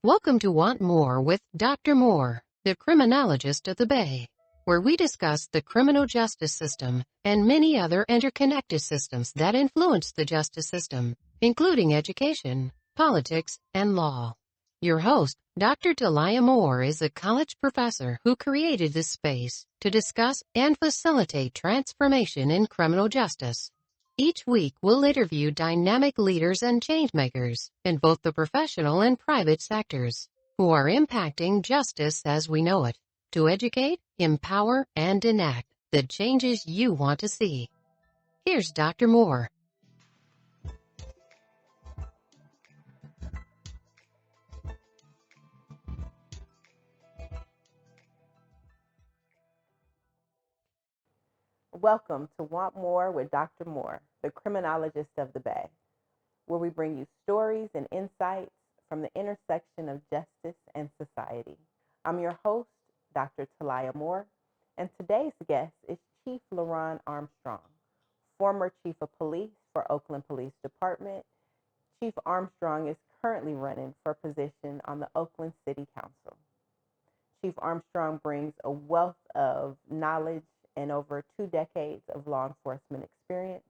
Welcome to Want More with Dr. Moore, the criminologist of the Bay, where we discuss the criminal justice system and many other interconnected systems that influence the justice system, including education, politics, and law. Your host, Dr. Talia Moore, is a college professor who created this space to discuss and facilitate transformation in criminal justice. Each week, we'll interview dynamic leaders and changemakers in both the professional and private sectors who are impacting justice as we know it to educate, empower, and enact the changes you want to see. Here's Dr. Moore. Welcome to Want More with Dr. Moore, the criminologist of the Bay, where we bring you stories and insights from the intersection of justice and society. I'm your host, Dr. Talia Moore, and today's guest is Chief LeRonne Armstrong, former Chief of Police for Oakland Police Department. Chief Armstrong is currently running for position on the Oakland City Council. Chief Armstrong brings a wealth of knowledge and over 2 decades of law enforcement experience.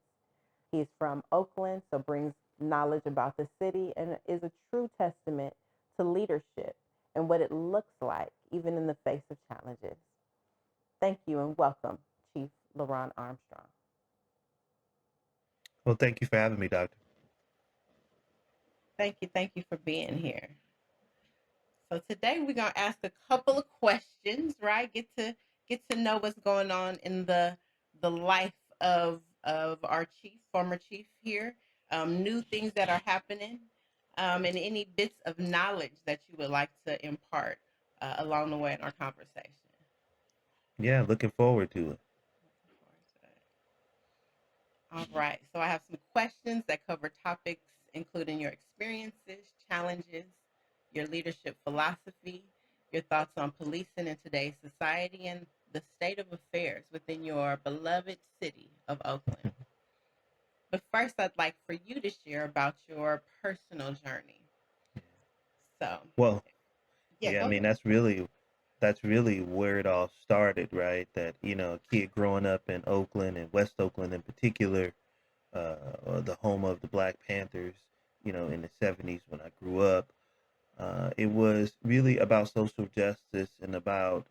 He is from Oakland, so brings knowledge about the city and is a true testament to leadership and what it looks like even in the face of challenges. Thank you and welcome, Chief LeRonne Armstrong. Well, thank you for having me, Doctor. Thank you for being here. So today we're gonna ask a couple of questions, right? Get to know what's going on in the life of our chief, former chief here, new things that are happening, and any bits of knowledge that you would like to impart along the way in our conversation. Yeah, looking forward to it. All right. So I have some questions that cover topics including your experiences, challenges, your leadership philosophy, your thoughts on policing in today's society, and the state of affairs within your beloved city of Oakland. But first, I'd like for you to share about your personal journey. So, Well, yeah, I mean that's really where it all started, right? That a kid growing up in Oakland and West Oakland in particular, the home of the Black Panthers, in the '70s when I grew up. It was really about social justice and about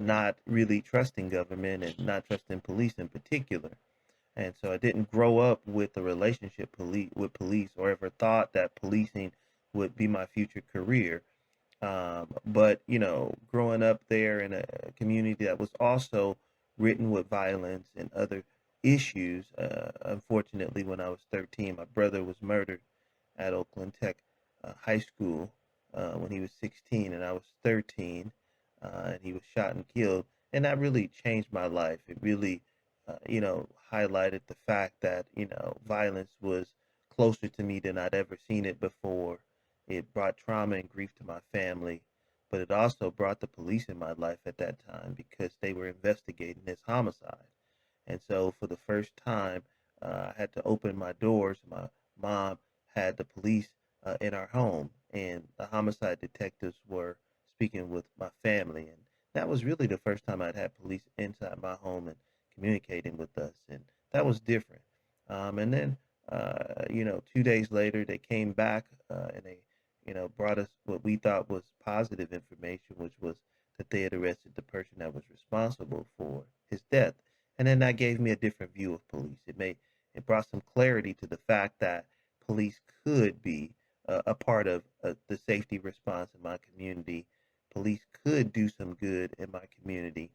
not really trusting government and not trusting police in particular. And so I didn't grow up with a relationship with police or ever thought that policing would be my future career. But growing up there in a community that was also written with violence and other issues, unfortunately, when I was 13, my brother was murdered at Oakland Tech High School when he was 16 and I was 13, and he was shot and killed. And that really changed my life. It really, highlighted the fact that, violence was closer to me than I'd ever seen it before. It brought trauma and grief to my family, but it also brought the police in my life at that time because they were investigating this homicide. And so for the first time, I had to open my doors. My mom had the police in our home, and the homicide detectives were speaking with my family. And that was really the first time I'd had police inside my home and communicating with us. And that was different. And then, 2 days later, they came back and they brought us what we thought was positive information, which was that they had arrested the person that was responsible for his death. And then that gave me a different view of police. It brought some clarity to the fact that police could be a part of the safety response in my community. Police could do some good in my community.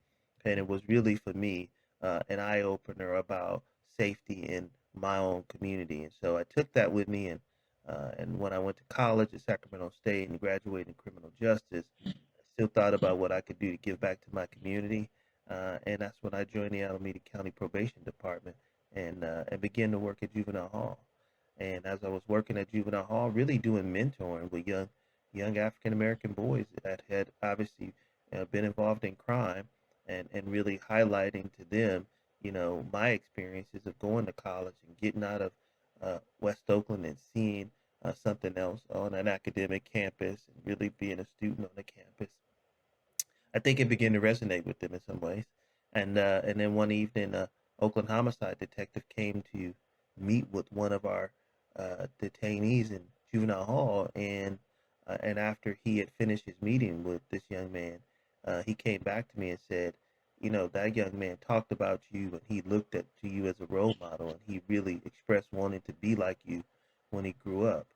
And it was really for me an eye opener about safety in my own community. And so I took that with me, and when I went to college at Sacramento State and graduated in criminal justice, I still thought about what I could do to give back to my community. And that's when I joined the Alameda County Probation Department and began to work at Juvenile Hall. And as I was working at Juvenile Hall, really doing mentoring with young African American boys that had obviously been involved in crime, and really highlighting to them, my experiences of going to college and getting out of West Oakland and seeing something else on an academic campus and really being a student on the campus, I think it began to resonate with them in some ways. And then one evening, Oakland homicide detective came to meet with one of our detainees in juvenile hall, and after he had finished his meeting with this young man, he came back to me and said, you know, that young man talked about you and he looked at to you as a role model, and he really expressed wanting to be like you when he grew up.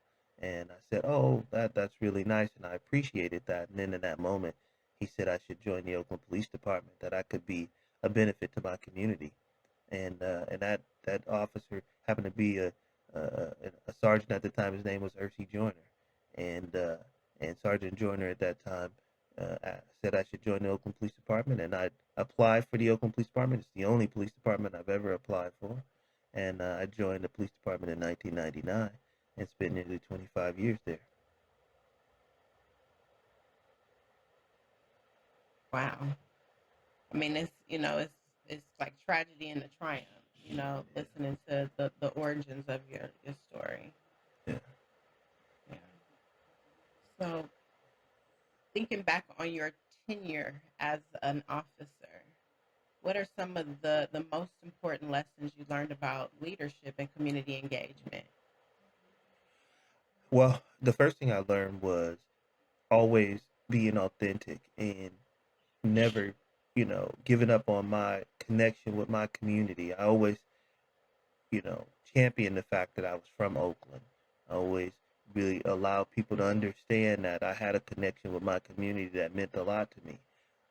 And I said, oh, that's really nice, and I appreciated that. And then in that moment, he said I should join the Oakland Police Department, that I could be a benefit to my community. And that officer happened to be a sergeant at the time. His name was Ursi Joyner, and Sergeant Joyner at that time said I should join the Oakland Police Department, and I applied for the Oakland Police Department. It's the only police department I've ever applied for, and I joined the police department in 1999 and spent nearly 25 years there. Wow. I mean, it's like tragedy and a triumph, listening to the origins of your story. Yeah. Yeah. So thinking back on your tenure as an officer, what are some of the most important lessons you learned about leadership and community engagement? Well, the first thing I learned was always being authentic and never, giving up on my connection with my community. I always, champion the fact that I was from Oakland. I always really allow people to understand that I had a connection with my community that meant a lot to me.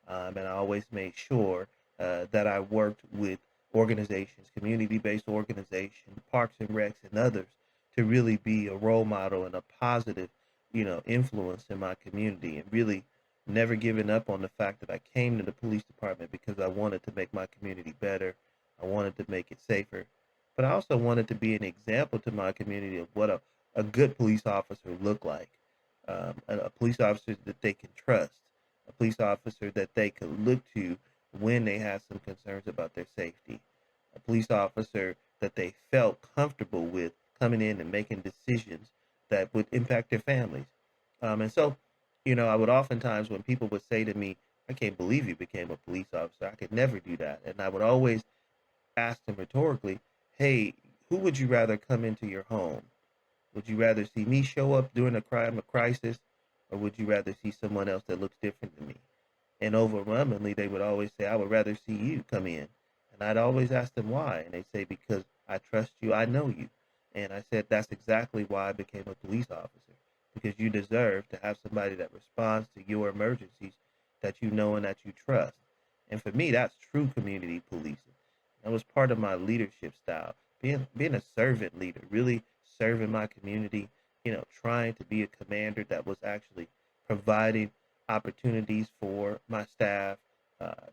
And I always made sure that I worked with organizations, community-based organizations, Parks and Recs, and others to really be a role model and a positive, influence in my community, and really never giving up on the fact that I came to the police department because I wanted to make my community better. I wanted to make it safer, but I also wanted to be an example to my community of what a good police officer looked like, a police officer that they can trust, a police officer that they could look to when they had some concerns about their safety, a police officer that they felt comfortable with coming in and making decisions that would impact their families. And so, I would oftentimes, when people would say to me, I can't believe you became a police officer, I could never do that. And I would always ask them rhetorically, hey, who would you rather come into your home? Would you rather see me show up during a crime or crisis, or would you rather see someone else that looks different than me? And overwhelmingly, they would always say, I would rather see you come in. And I'd always ask them why. And they'd say, because I trust you, I know you. And I said, that's exactly why I became a police officer, because you deserve to have somebody that responds to your emergencies that you know and that you trust. And for me, that's true community policing. That was part of my leadership style, being a servant leader, really serving my community, trying to be a commander that was actually providing opportunities for my staff,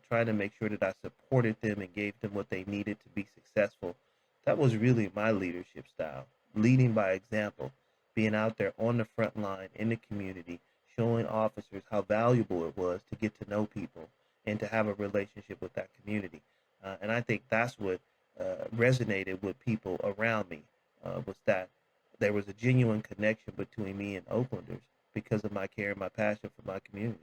trying to make sure that I supported them and gave them what they needed to be successful. That was really my leadership style, leading by example, being out there on the front line in the community, showing officers how valuable it was to get to know people and to have a relationship with that community. And I think that's what resonated with people around me, was that there was a genuine connection between me and Oaklanders because of my care and my passion for my community.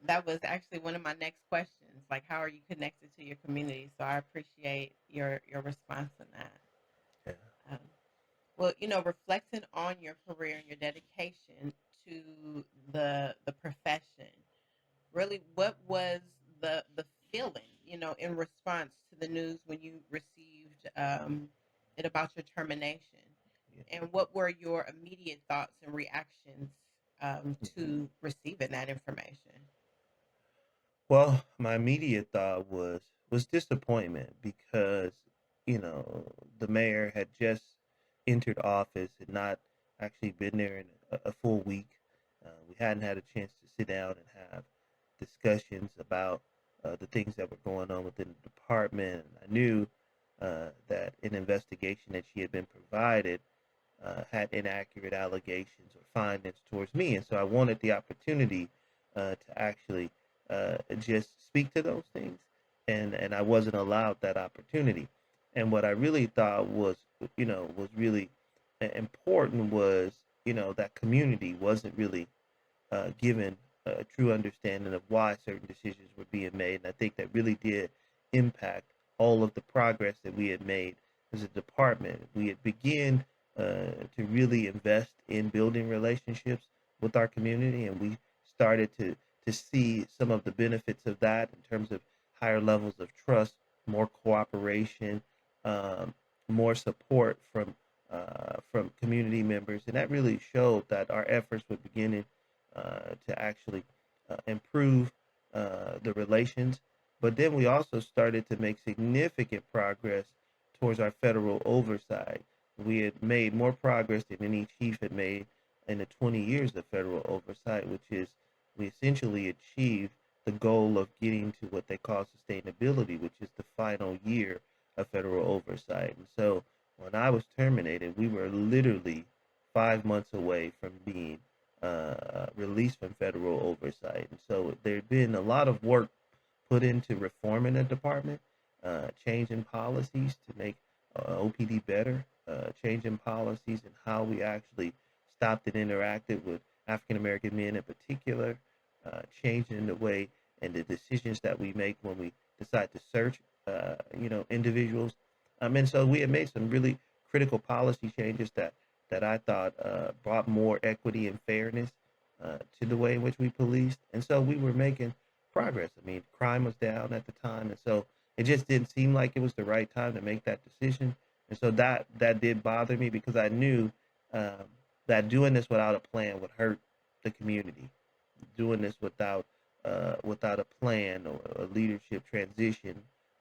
That was actually one of my next questions. Like, how are you connected to your community? So I appreciate your response on that. Yeah. Um, well, reflecting on your career and your dedication to the profession, really, what was the feeling, in response to the news when you received it about your termination, Yeah. and what were your immediate thoughts and reactions Mhm. to receiving that information? Well, my immediate thought was disappointment because, you know, the mayor had just entered office and not actually been there in a full week. We hadn't had a chance to sit down and have discussions about the things that were going on within the department. I knew that an investigation that she had been provided had inaccurate allegations or findings towards me, and so I wanted the opportunity to actually just speak to those things and I wasn't allowed that opportunity. And what I really thought was, was really important was, that community wasn't really given a true understanding of why certain decisions were being made. And I think that really did impact all of the progress that we had made as a department. We had begun to really invest in building relationships with our community, and we started to see some of the benefits of that in terms of higher levels of trust, more cooperation, um, more support from community members, and that really showed that our efforts were beginning to actually improve the relations. But then we also started to make significant progress towards our federal oversight. We had made more progress than any chief had made in the 20 years of federal oversight, which is we essentially achieved the goal of getting to what they call sustainability, which is the final year of federal oversight. And so when I was terminated, we were literally 5 months away from being released from federal oversight. And so there'd been a lot of work put into reforming the department, changing policies to make OPD better, changing policies and how we actually stopped and interacted with African American men in particular, changing the way and the decisions that we make when we decide to search, individuals. And so we had made some really critical policy changes that I thought brought more equity and fairness to the way in which we policed. And so we were making progress. I mean, crime was down at the time, and so it just didn't seem like it was the right time to make that decision. And so that did bother me because I knew that doing this without a plan would hurt the community. Doing this without a plan or a leadership transition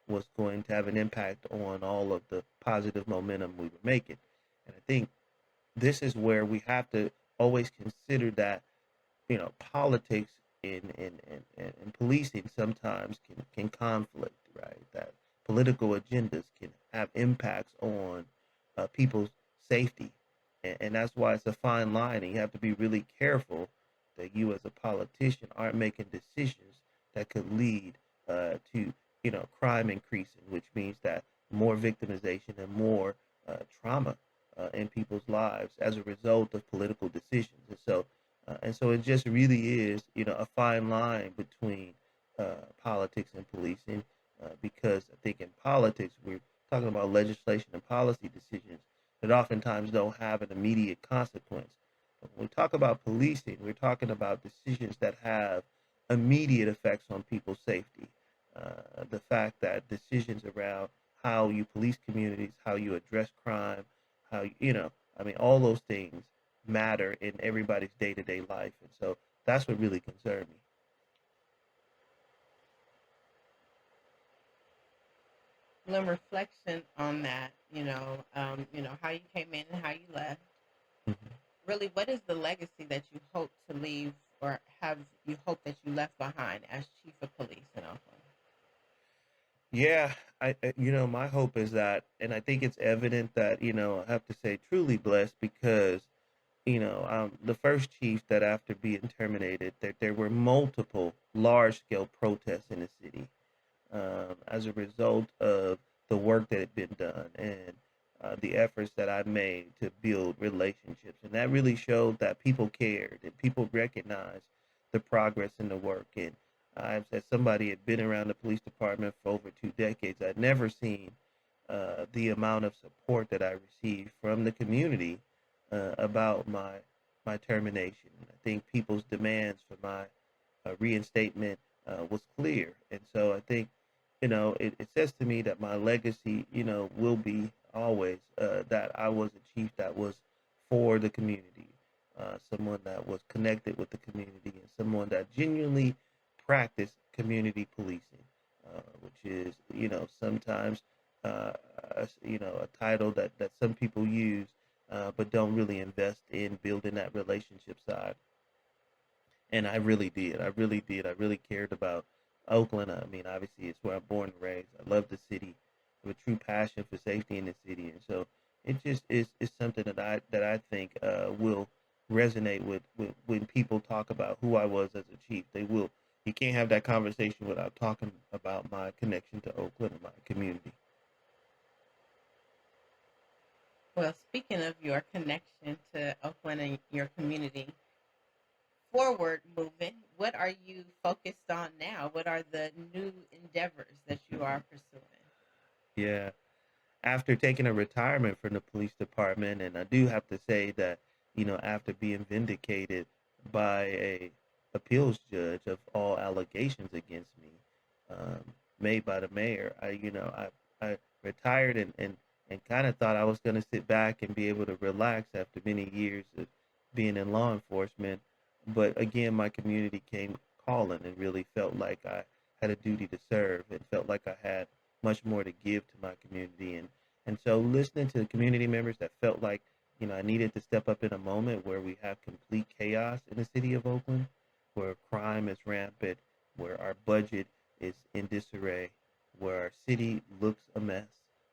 was going to have an impact on all of the positive momentum we were making. And I think this is where we have to always consider that, politics in policing sometimes can conflict, right? That political agendas can have impacts on people's safety. And that's why it's a fine line, and you have to be really careful that you as a politician aren't making decisions that could lead to, crime increasing, which means that more victimization and more trauma in people's lives as a result of political decisions. And so it just really is, a fine line between politics and policing, because I think in politics we're talking about legislation and policy decisions that oftentimes don't have an immediate consequence. But when we talk about policing, we're talking about decisions that have immediate effects on people's safety. The fact that decisions around how you police communities, how you address crime, all those things matter in everybody's day-to-day life. And so that's what really concerned me. Little reflection on that, how you came in and how you left. Mhm. Really, what is the legacy that you hope to leave or have you hope that you left behind as chief of police in Oakland? Yeah, my hope is that, and I think it's evident that, I have to say truly blessed because, the first chief that after being terminated, there were multiple large scale protests in the city as a result of the work that had been done and the efforts that I made to build relationships. And that really showed that people cared and people recognized the progress in the work. And as somebody had been around the police department for over 2 decades, I'd never seen the amount of support that I received from the community about my termination. I think people's demands for my reinstatement was clear, and so I think it says to me that my legacy will be always that I was a chief that was for the community, someone that was connected with the community, and someone that genuinely practiced community policing, which is sometimes a title that some people use but don't really invest in building that relationship side. And I really did. I really did. I really cared about Oakland. I mean, obviously, it's where I'm born and raised. I love the city. I have a true passion for safety in the city, and so it just is something that I think will resonate with when people talk about who I was as a chief. They will you can't have that conversation without talking about my connection to Oakland and my community. Well, speaking of your connection to Oakland and your community, forward moving, what are you focused on now? What are the new endeavors that you are pursuing? Yeah. After taking a retirement from the police department, and I do have to say that, after being vindicated by a appeals judge of all allegations against me, um, made by the mayor, I retired and kind of thought I was going to sit back and be able to relax after many years of being in law enforcement. But again, my community came calling and really felt like I had a duty to serve and felt like I had much more to give to my community. And so listening to community members that felt like, I needed to step up in a moment where we have complete chaos in the city of Oakland, where crime is rampant, where our budget is in disarray, where our city looks a mess,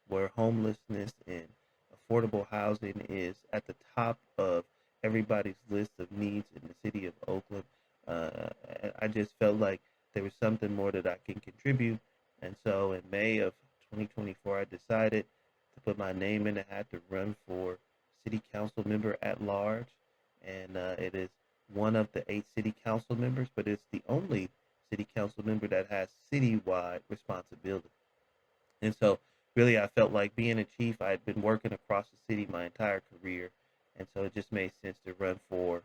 where homelessness and affordable housing is at the top of everybody's list of needs in the city of Oakland. Uh, I just felt like there was something more that I can contribute. And so in May of 2024, I decided to put my name in the hat to run for city council member at large. And it is one of the 8 city council members, but it's the only city council member that has citywide responsibility. And so really I felt like being a chief, I had been working across the city my entire career. And so it just made sense to run for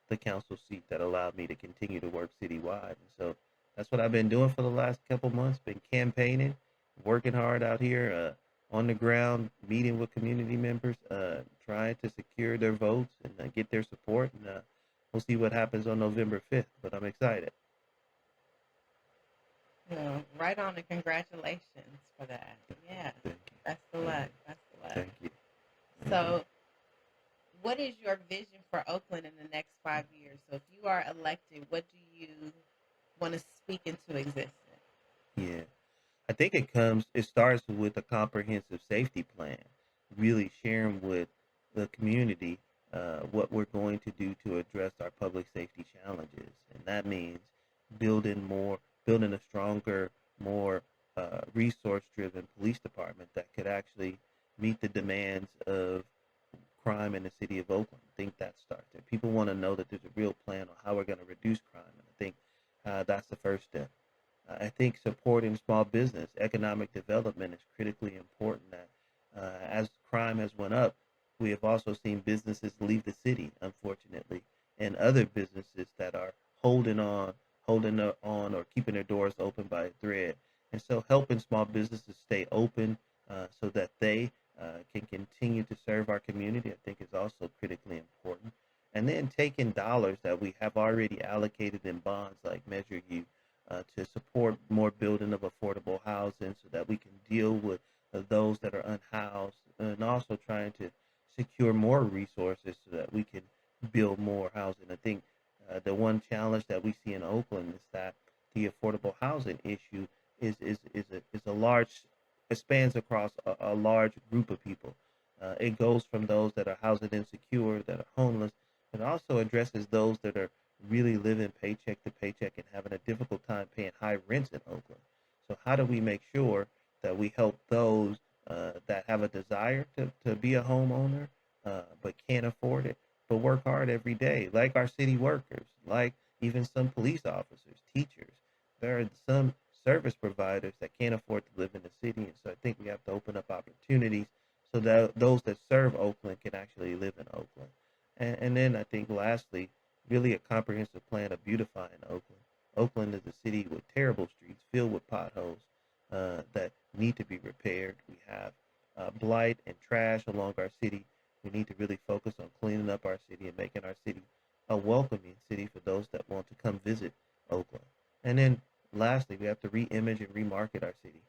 the council seat that allowed me to continue to work citywide. And so that's what I've been doing for the last couple months, been campaigning, working hard out here, on the ground, meeting with community members, trying to secure their votes and get their support. And we'll see what happens on November 5th, but I'm excited. Right on, and congratulations for that. Yeah, Thank you. best of luck. Best of luck. Thank you. So, what is your vision for Oakland in the next 5 years? So, if you are elected, what do you want to speak into existence? Yeah. I think it starts with a comprehensive safety plan, really sharing with the community what we're going to do to address our public safety challenges. And that means building a stronger, more resource driven police department that could actually meet the demands of crime in the city of Oakland. I think that starts there. People want to know that there's a real plan on how we're going to reduce crime. And I think that's the first step. I think supporting small business, economic development is critically important. That as crime has went up, we have also seen businesses leave the city, unfortunately, and other businesses that are holding on, or keeping their doors open by a thread. And so, helping small businesses stay open so that they can continue to serve our community, I think, is also critically important. And then taking dollars that we have already allocated in bonds like Measure U to support more building of affordable housing so that we can deal with those that are unhoused, and also trying to secure more resources so that we can build more housing. I think the one challenge that we see in Oakland is that the affordable housing issue is a large, it spans across a large group of people. It goes from those that are housing insecure, that are homeless. It also addresses those that are really living paycheck to paycheck and having a difficult time paying high rents in Oakland. So how do we make sure that we help those that have a desire to be a homeowner but can't afford it, but work hard every day, like our city workers, like even some police officers, teachers. There are some service providers that can't afford to live in the city. And so I think we have to open up opportunities so that those that serve Oakland can actually live in Oakland. And then I think lastly, really a comprehensive plan of beautifying Oakland. Oakland is a city with terrible streets filled with potholes that need to be repaired. We have blight and trash along our city. We need to really focus on cleaning up our city and making our city a welcoming city for those that want to come visit Oakland. And then lastly, we have to re-image and remarket our city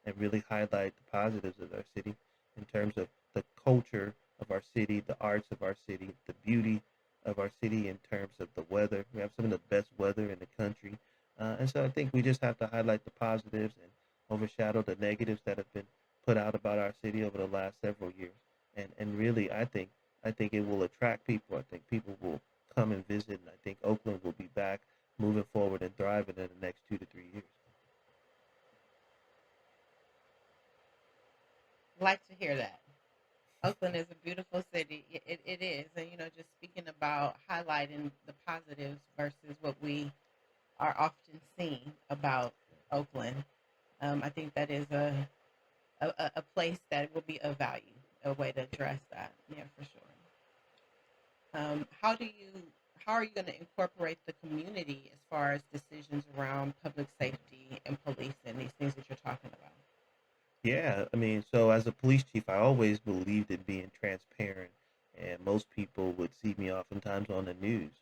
and really highlight the positives of our city in terms of the culture of our city, the arts of our city, the beauty of our city in terms of the weather. We have some of the best weather in the country. And so I think we just have to highlight the positives and overshadow the negatives that have been put out about our city over the last several years. And really, I think it will attract people. I think people will come and visit, and I think Oakland will be back moving forward and thriving in the next 2 to 3 years. Like to hear that. Oakland is a beautiful city. It is. And, just speaking about highlighting the positives versus what we are often seeing about Oakland, I think that is a place that will be of value, a way to address that. Yeah, for sure. How are you going to incorporate the community as far as decisions around public safety and police and these things that you're talking about? Yeah, I mean, so as a police chief, I always believed in being transparent, and most people would see me oftentimes on the news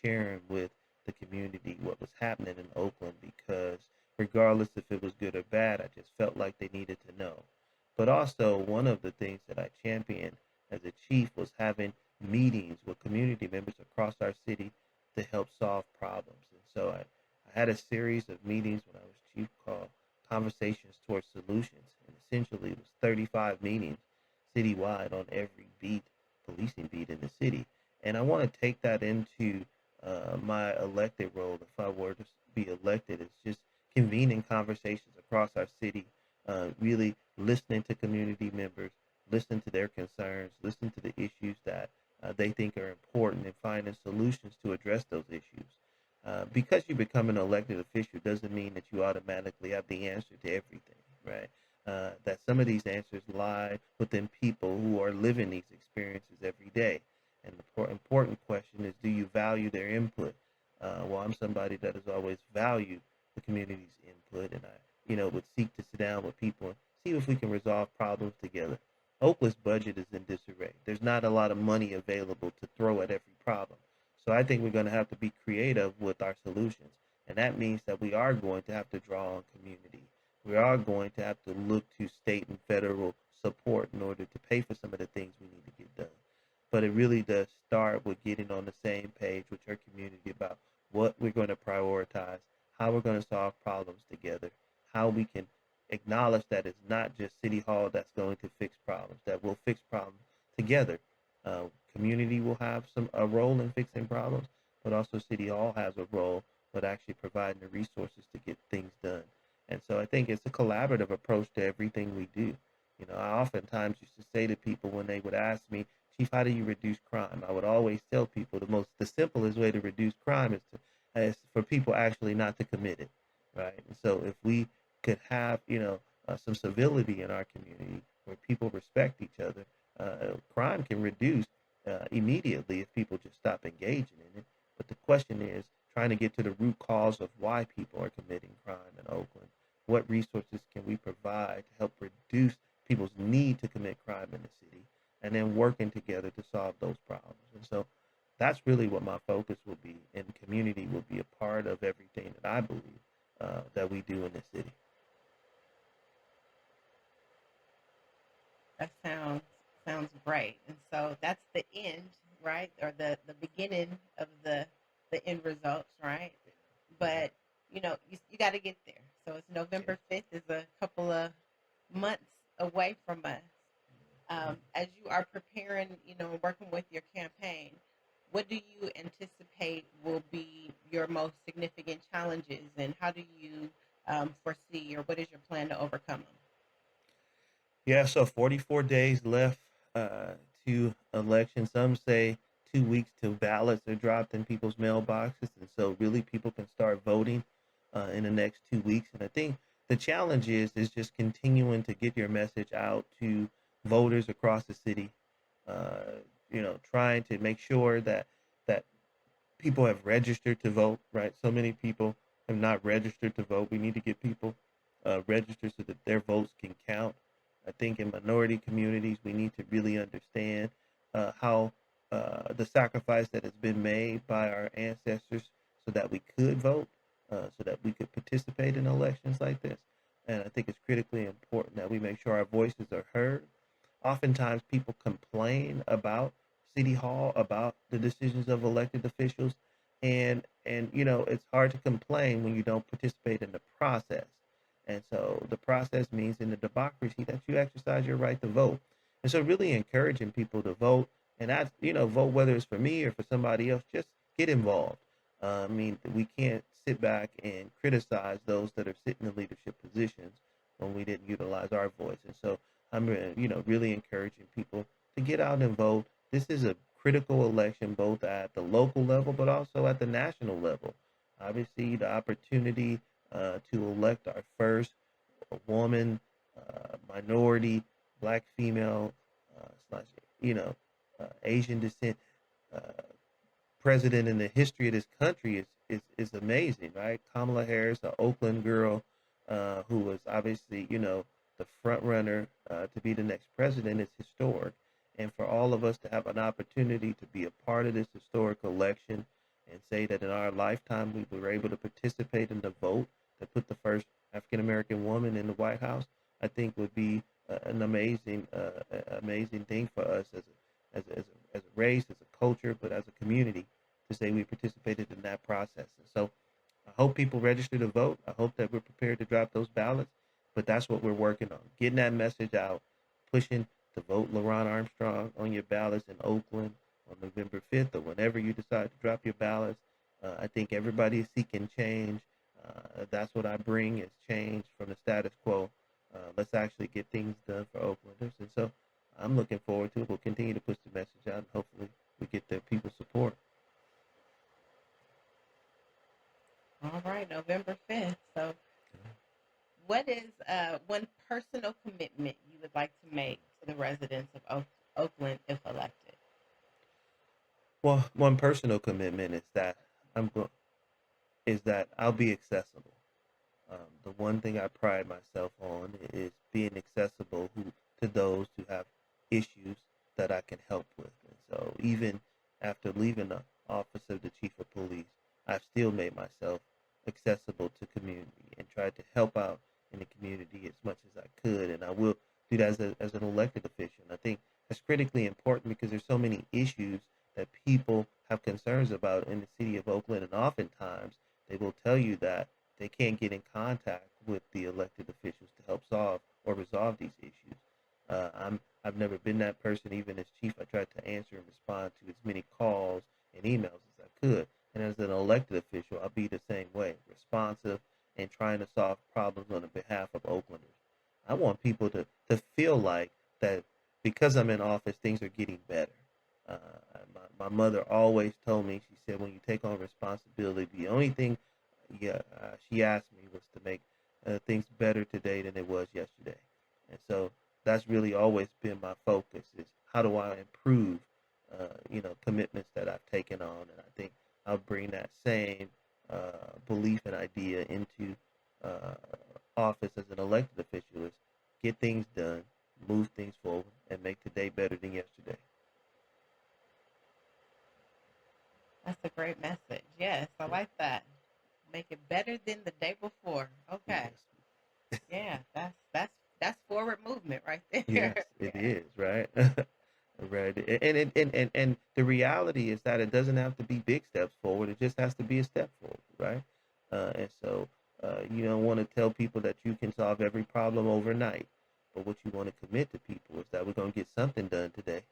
sharing with the community what was happening in Oakland because, regardless if it was good or bad, I just felt like they needed to know. But also, one of the things that I championed as a chief was having meetings with community members across our city to help solve problems. And so I had a series of meetings when I was chief called Conversations Towards Solutions. And essentially, it was 35 meetings citywide on every beat, policing beat in the city. And I want to take that into my elected role. If I were to be elected, it's just convening conversations across our city, really listening to community members, listening to their concerns, listening to the issues that they think are important, and finding solutions to address those issues. Because you become an elected official doesn't mean that you automatically have the answer to everything, right? That some of these answers lie within people who are living these experiences every day. And the important question is, do you value their input? Well, I'm somebody that has always valued the community's input, and would seek to sit down with people and see if we can resolve problems together. Oakland's budget is in disarray. There's not a lot of money available to throw at every problem. So I think we're going to have to be creative with our solutions. And that means that we are going to have to draw on community. We are going to have to look to state and federal support in order to pay for some of the things we need to get done. But it really does start with getting on the same page with your community about what we're going to prioritize, how we're going to solve problems together, how we can acknowledge that it's not just City Hall that's going to fix problems, that we'll fix problems together. Community will have a role in fixing problems, but also City Hall has a role with actually providing the resources to get things done. And so I think it's a collaborative approach to everything we do. I oftentimes used to say to people when they would ask me, Chief, how do you reduce crime? I would always tell people the simplest way to reduce crime is for people actually not to commit it, right? And so if we could have, some civility in our community where people respect each other, crime can reduce immediately if people just stop engaging in it. But the question is trying to get to the root cause of why people are committing crime in Oakland. What resources can we provide to help reduce people's need to commit crime in the city, and then working together to solve those problems? And so that's really what my focus will be, and community will be a part of everything that I believe that we do in this city. That sounds great. And so that's the end, right? Or the beginning of the end results, right? But you got to get there. So it's November 5th is a couple of months away from us. As you are preparing, working with your campaign, what do you anticipate will be your most significant challenges, and how do you foresee, or what is your plan to overcome them? Yeah, so 44 days left to election. Some say 2 weeks till ballots are dropped in people's mailboxes. And so really people can start voting in the next 2 weeks. And I think the challenge is just continuing to get your message out to voters across the city, trying to make sure that people have registered to vote, right? So many people have not registered to vote. We need to get people registered so that their votes can count. I think in minority communities, we need to really understand how the sacrifice that has been made by our ancestors so that we could vote, so that we could participate in elections like this. And I think it's critically important that we make sure our voices are heard. Oftentimes people complain about City Hall, about the decisions of elected officials. And it's hard to complain when you don't participate in the process. And so the process means in the democracy that you exercise your right to vote. And so really encouraging people to vote, and vote whether it's for me or for somebody else, just get involved. I mean, we can't sit back and criticize those that are sitting in leadership positions when we didn't utilize our voice. And so I'm, really encouraging people to get out and vote. This is a critical election, both at the local level, but also at the national level. Obviously, the opportunity to elect our first woman, minority, black female, slash, Asian descent uh, president in the history of this country is amazing, right? Kamala Harris, the Oakland girl, who was obviously, the front runner to be the next president, is historic. And for all of us to have an opportunity to be a part of this historic election and say that in our lifetime we were able to participate in the vote that put the first African American woman in the White House, I think would be an amazing thing for us as a race, as a culture, but as a community to say we participated in that process. And so I hope people register to vote. I hope that we're prepared to drop those ballots, but that's what we're working on, getting that message out, pushing to vote LeRonne Armstrong on your ballots in Oakland on November 5th or whenever you decide to drop your ballots. I think everybody is seeking change. That's what I bring is change from the status quo. Let's actually get things done for Oaklanders. And so I'm looking forward to it. We'll continue to push the message out, and hopefully we get the people's support. All right, November 5th. So what is one personal commitment you would like to make to the residents of Oakland if elected? Well, one personal commitment is that I'll be accessible. The one thing I pride myself on is being accessible to those who have issues that I can help with. And so even after leaving the office of the chief of police, I've still made myself accessible to community and tried to help out in the community as much as I could. And I will do that as an elected official. And I think that's critically important because there's so many issues that people have concerns about in the city of Oakland. And oftentimes they will tell you that they can't get in contact with the elected officials to help solve or resolve these issues. I've never been that person. Even as chief, I tried to answer and respond to as many calls and emails as I could. And as an elected official, I'll be the same way, responsive and trying to solve problems on the behalf of Oaklanders. I want people to feel like that because I'm in office, things are getting better. Uh, my mother always told me, she said, when you take on responsibility, the only thing she asked me was to make things better today than it was yesterday. And so that's really always been my focus is how do I improve, commitments that I've taken on. And I think I'll bring that same belief and idea into office as an elected official is get things done, move things forward, and make today better than yesterday. That's a great message. Yes, I like that. Make it better than the day before. Okay. Yes. Yeah, that's forward movement right there. Yes, it is, right? Right. And the reality is that it doesn't have to be big steps forward. It just has to be a step forward, right? And so you don't want to tell people that you can solve every problem overnight. But what you want to commit to people is that we're going to get something done today.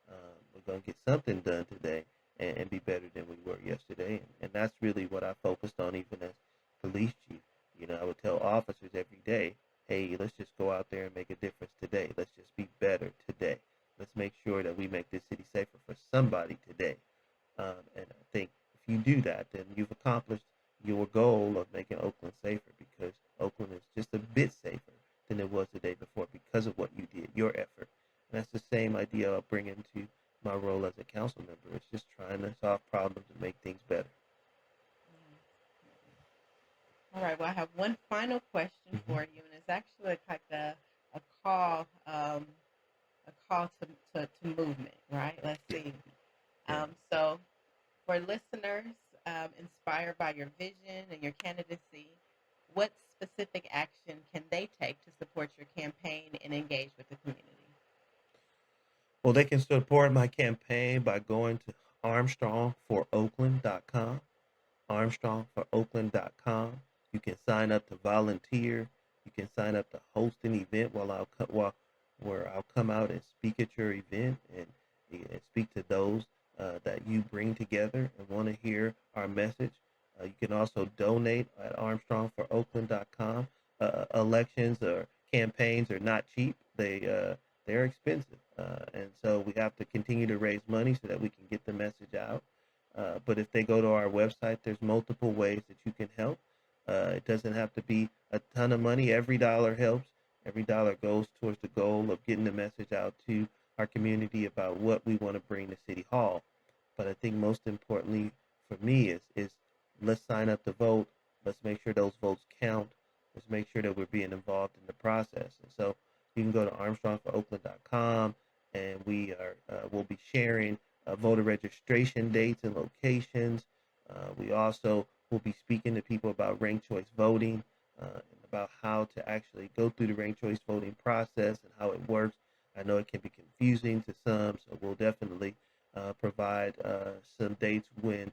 We're going to get something done today and be better than we were yesterday. And that's really what I focused on even as police chief. I would tell officers every day, hey, let's just go out there and make a difference today. Let's just be better today. Let's make sure that we make this city safer for somebody today. And I think if you do that, then you've accomplished your goal of making Oakland safer because Oakland is just a bit safer than it was the day before because of what you did, your effort. And that's the same idea I'll bring into my role as a council member. It's just trying to solve problems and make things better. All right. Well, I have one final question for you, and it's actually like a call to movement, right? Let's see. So for listeners inspired by your vision and your candidacy, what specific action can they take to support your campaign and engage with the community? Well, they can support my campaign by going to armstrongforoakland.com, armstrongforoakland.com. You can sign up to volunteer. You can sign up to host an event where I'll come out and speak at your event and speak to those that you bring together and want to hear our message. donate at armstrongforoakland.com. Elections or campaigns are not cheap. They're expensive, and so we have to continue to raise money so that we can get the message out. But if they go to our website, there's multiple ways that you can help. It doesn't have to be a ton of money. Every dollar helps. Every dollar goes towards the goal of getting the message out to our community about what we want to bring to City Hall. But I think most importantly for me is let's sign up to vote. Let's make sure those votes count. Let's make sure that we're being involved in the process. And so you can go to armstrongforoakland.com, and we'll be sharing voter registration dates and locations. We also will be speaking to people about ranked choice voting, and about how to actually go through the ranked choice voting process and how it works. I know it can be confusing to some, so we'll definitely provide some dates when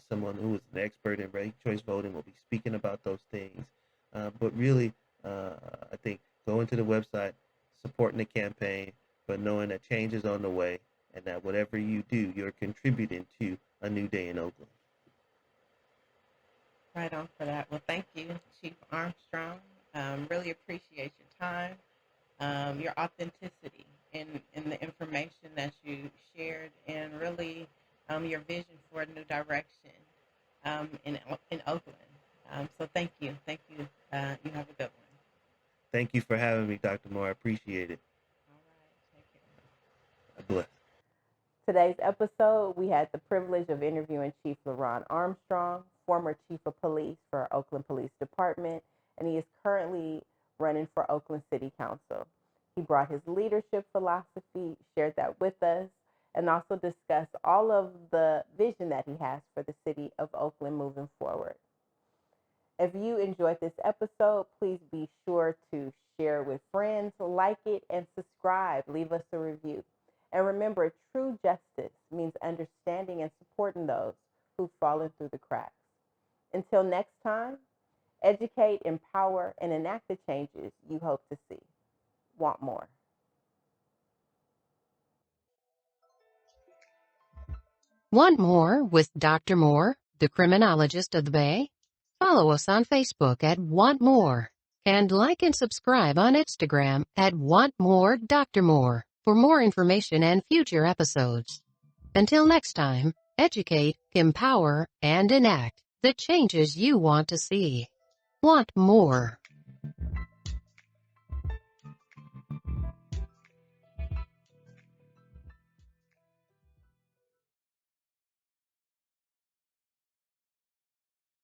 someone who is an expert in ranked choice voting will be speaking about those things. But really, I think going to the website, supporting the campaign, but knowing that change is on the way, and that whatever you do, you're contributing to a new day in Oakland. Right on for that. Well, thank you, Chief Armstrong. Really appreciate your time, your authenticity in the information that you shared, and really your vision for a new direction in Oakland. So thank you. Thank you. You have a good one. Thank you for having me, Dr. Moore. I appreciate it. All right. Take care. God bless. Today's episode, we had the privilege of interviewing Chief LeRonne Armstrong, former Chief of Police for Oakland Police Department, and he is currently running for Oakland City Council. He brought his leadership philosophy, shared that with us, and also discussed all of the vision that he has for the city of Oakland moving forward. If you enjoyed this episode, please be sure to share it with friends, like it, and subscribe. Leave us a review. And remember, true justice means understanding and supporting those who've fallen through the cracks. Until next time, educate, empower, and enact the changes you hope to see. Want more? Want more with Dr. Moore, the criminologist of the Bay? Follow us on Facebook at Want More, and like and subscribe on Instagram at Want More Dr. Moore for more information and future episodes. Until next time, educate, empower, and enact the changes you want to see. Want more.